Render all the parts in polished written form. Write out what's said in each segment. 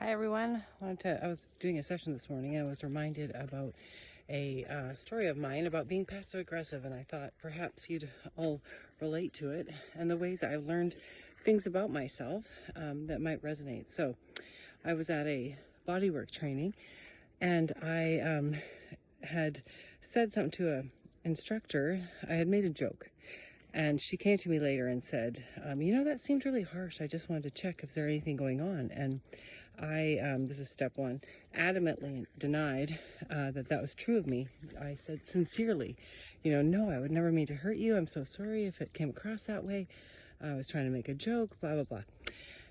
Hi everyone. I was doing a session this morning and I was reminded about a story of mine about being passive aggressive, and I thought perhaps you'd all relate to it and the ways I've learned things about myself that might resonate. So I was at a bodywork training and I had said something to an instructor. I had made a joke. And she came to me later and said, that seemed really harsh. I just wanted to check if there anything going on. And I, this is step one, adamantly denied that was true of me. I said sincerely, no, I would never mean to hurt you. I'm so sorry if it came across that way. I was trying to make a joke, blah, blah, blah.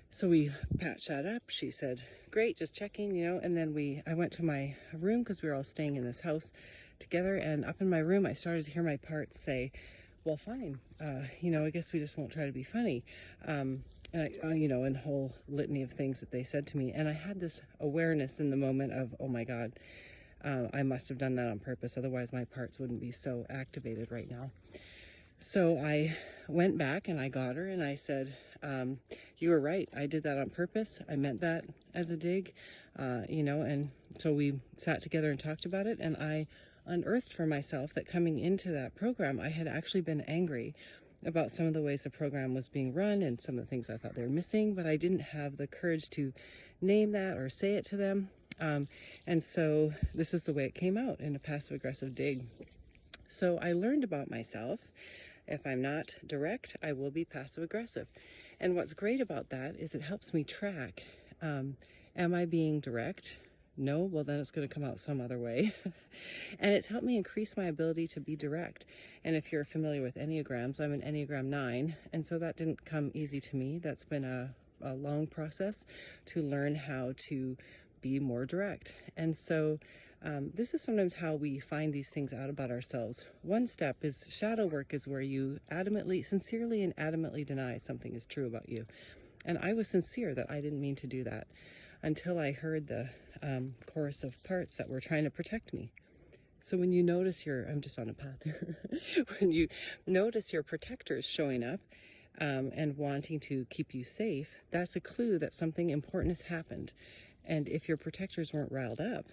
So we patched that up. She said, great, just checking, and then I went to my room because we were all staying in this house together. And up in my room, I started to hear my parts say, well, fine. I guess we just won't try to be funny. And a whole litany of things that they said to me. And I had this awareness in the moment of, oh my God, I must have done that on purpose. Otherwise my parts wouldn't be so activated right now. So I went back and I got her and I said, you were right. I did that on purpose. I meant that as a dig, and so we sat together and talked about it. And I unearthed for myself that coming into that program, I had actually been angry about some of the ways the program was being run and some of the things I thought they were missing, but I didn't have the courage to name that or say it to them. And so this is the way it came out in a passive aggressive dig. So I learned about myself. If I'm not direct, I will be passive aggressive. And what's great about that is it helps me track, am I being direct? No, well then it's going to come out some other way. And it's helped me increase my ability to be direct. And if you're familiar with Enneagrams, I'm an Enneagram 9, and so that didn't come easy to me. That's been a long process to learn how to be more direct. And so this is sometimes how we find these things out about ourselves. One step is shadow work, is where you sincerely and adamantly deny something is true about you. And I was sincere that I didn't mean to do that until I heard the chorus of parts that were trying to protect me. So when you notice I'm just on a path here. When you notice your protectors showing up and wanting to keep you safe, that's a clue that something important has happened. And if your protectors weren't riled up,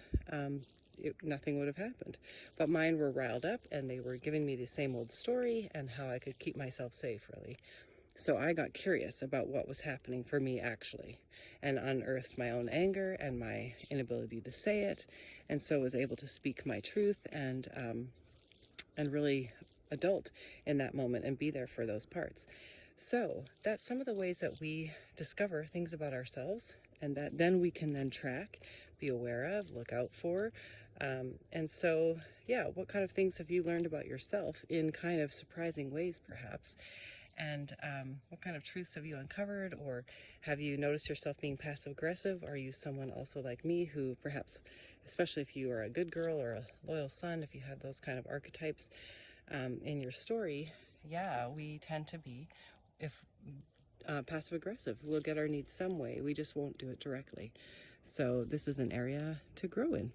nothing would have happened. But mine were riled up and they were giving me the same old story and how I could keep myself safe, really. So I got curious about what was happening for me actually, and unearthed my own anger and my inability to say it, and so was able to speak my truth and really adult in that moment and be there for those parts. So that's some of the ways that we discover things about ourselves, and that then we can then track, be aware of, look out for. And so, what kind of things have you learned about yourself in kind of surprising ways, perhaps? And what kind of truths have you uncovered? Or have you noticed yourself being passive aggressive? Are you someone also like me who perhaps, especially if you are a good girl or a loyal son, if you have those kind of archetypes in your story, we tend to be, if passive aggressive. We'll get our needs some way. We just won't do it directly. So this is an area to grow in.